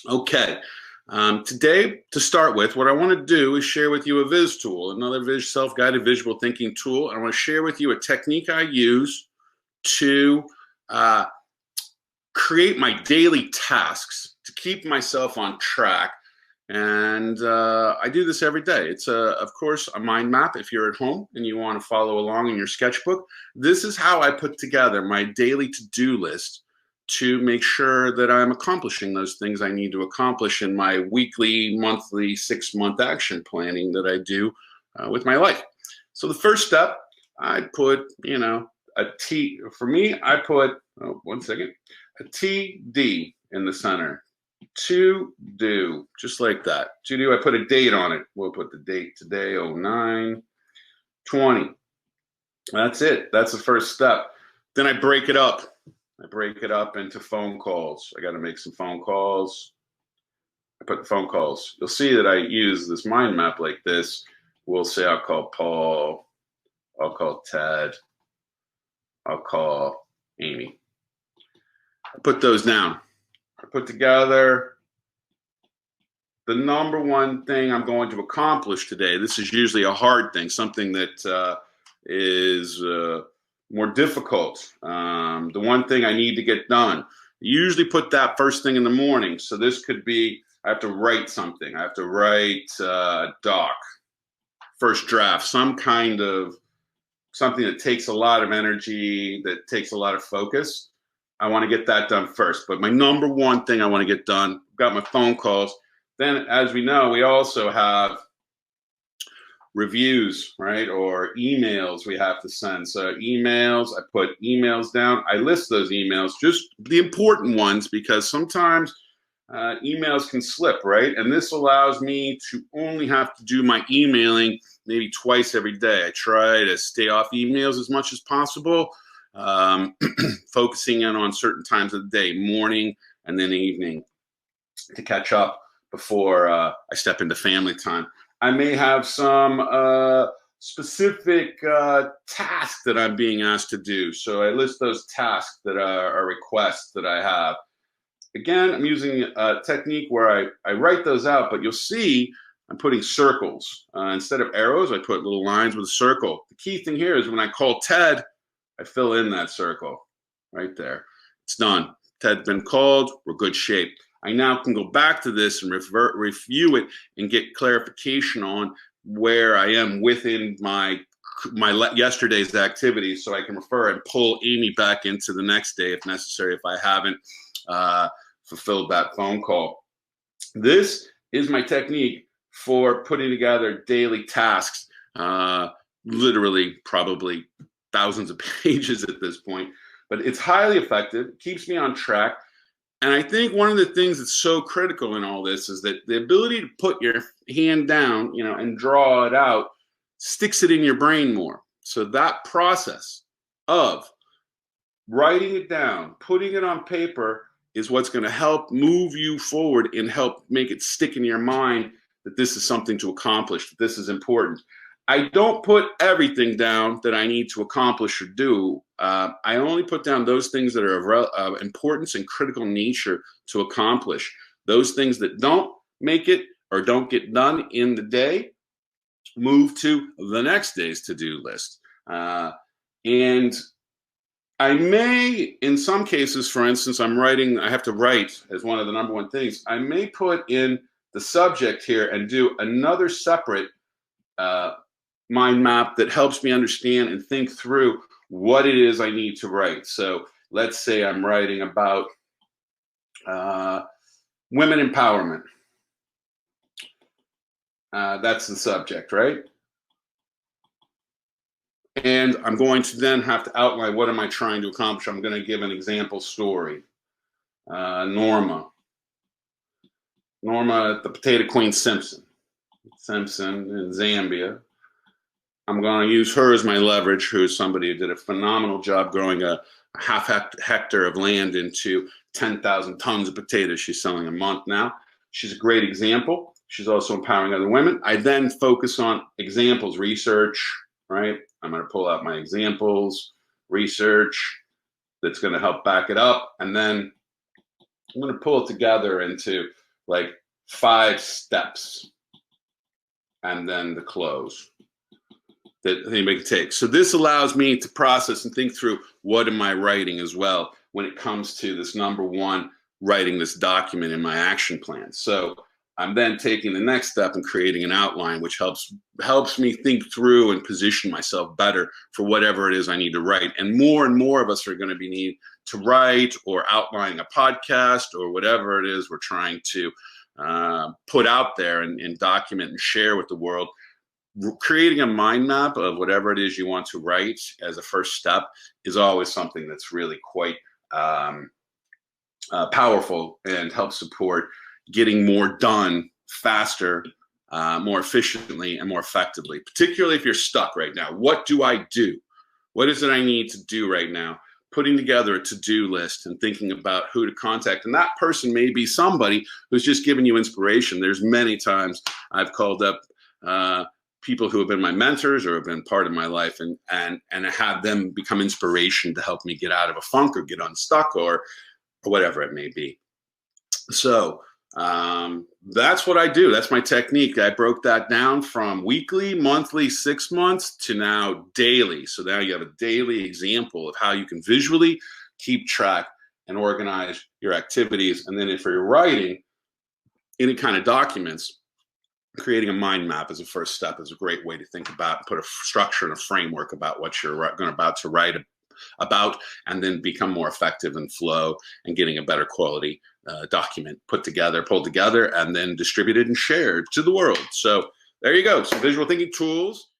Okay. Today, to start with, what I want to do is share with you a Viz tool, another self-guided visual thinking tool. I want to share with you a technique I use to uh, create my daily tasks, to keep myself on track. And I do this every day. It's, of course, a mind map. If you're at home and you want to follow along in your sketchbook, this is how I put together my daily to-do list to make sure that I'm accomplishing those things I need to accomplish in my weekly, monthly, 6-month action planning that I do with my life. So the first step, I put, a T. For me, I put, one second, a TD in the center. To do, just like that. To do, I put a date on it. We'll put the date today, 09/20. That's it. That's the first step. Then I break it up. I break it up into phone calls. I got to make some phone calls. I put the phone calls. You'll see that I use this mind map like this. We'll say I'll call Paul. I'll call Ted. I'll call Amy. I put those down. I put together the number one thing I'm going to accomplish today. This is usually a hard thing, something that is more difficult. The one thing I need to get done. Usually put that first thing in the morning. So this could be, I have to write something. I have to write a doc, first draft, some kind of something that takes a lot of energy, that takes a lot of focus. I want to get that done first. But my number one thing I want to get done, got my phone calls. Then, as we know, we also have reviews, right? Or emails we have to send. So emails, I put emails down. I list those emails, just the important ones, because sometimes emails can slip, right? And this allows me to only have to do my emailing maybe twice every day. I try to stay off emails as much as possible. Focusing in on certain times of the day, morning and then evening, to catch up before I step into family time. I may have some specific tasks that I'm being asked to do. So I list those tasks that are requests that I have. Again, I'm using a technique where I write those out, but you'll see I'm putting circles. Instead of arrows, I put little lines with a circle. The key thing here is when I call Ted, I fill in that circle right there. It's done. Ted's been called. We're good shape. I now can go back to this and review it and get clarification on where I am within my yesterday's activities, so I can refer and pull Amy back into the next day if necessary, if I haven't fulfilled that phone call. This is my technique for putting together daily tasks, literally probably thousands of pages at this point, but it's highly effective, keeps me on track. And I think one of the things that's so critical in all this is that the ability to put your hand down, and draw it out sticks it in your brain more. So that process of writing it down, putting it on paper is what's going to help move you forward and help make it stick in your mind that this is something to accomplish, that this is important. I don't put everything down that I need to accomplish or do. I only put down those things that are of importance and critical nature to accomplish. Those things that don't make it or don't get done in the day, move to the next day's to-do list. And I may, in some cases, for instance, I have to write as one of the number one things. I may put in the subject here and do another separate mind map that helps me understand and think through what it is I need to write. So let's say I'm writing about women empowerment. That's the subject, right? And I'm going to then have to outline what am I trying to accomplish. I'm going to give an example story. Norma, the potato queen Simpson in Zambia. I'm going to use her as my leverage, who is somebody who did a phenomenal job growing a half hectare of land into 10,000 tons of potatoes she's selling a month now. She's a great example. She's also empowering other women. I then focus on examples, research, right? I'm going to pull out my examples, research that's going to help back it up. And then I'm going to pull it together into like 5 steps and then the close that anybody can take. So this allows me to process and think through what am I writing as well when it comes to this number one, writing this document in my action plan. So I'm then taking the next step and creating an outline, which helps me think through and position myself better for whatever it is I need to write. And more of us are going to be need to write or outline a podcast or whatever it is we're trying to put out there and document and share with the world. Creating a mind map of whatever it is you want to write as a first step is always something that's really quite powerful and helps support getting more done faster, more efficiently, and more effectively, particularly if you're stuck right now. What do I do? What is it I need to do right now? Putting together a to-do list and thinking about who to contact. And that person may be somebody who's just giving you inspiration. There's many times I've called up people who have been my mentors or have been part of my life and have them become inspiration to help me get out of a funk or get unstuck or whatever it may be. So that's what I do. That's my technique. I broke that down from weekly, monthly, 6 months to now daily. So now you have a daily example of how you can visually keep track and organize your activities. And then if you're writing any kind of documents, creating a mind map as a first step is a great way to think about, put a structure and a framework about what you're about to write about, and then become more effective and flow and getting a better quality document pulled together, and then distributed and shared to the world. So there you go. Some visual thinking tools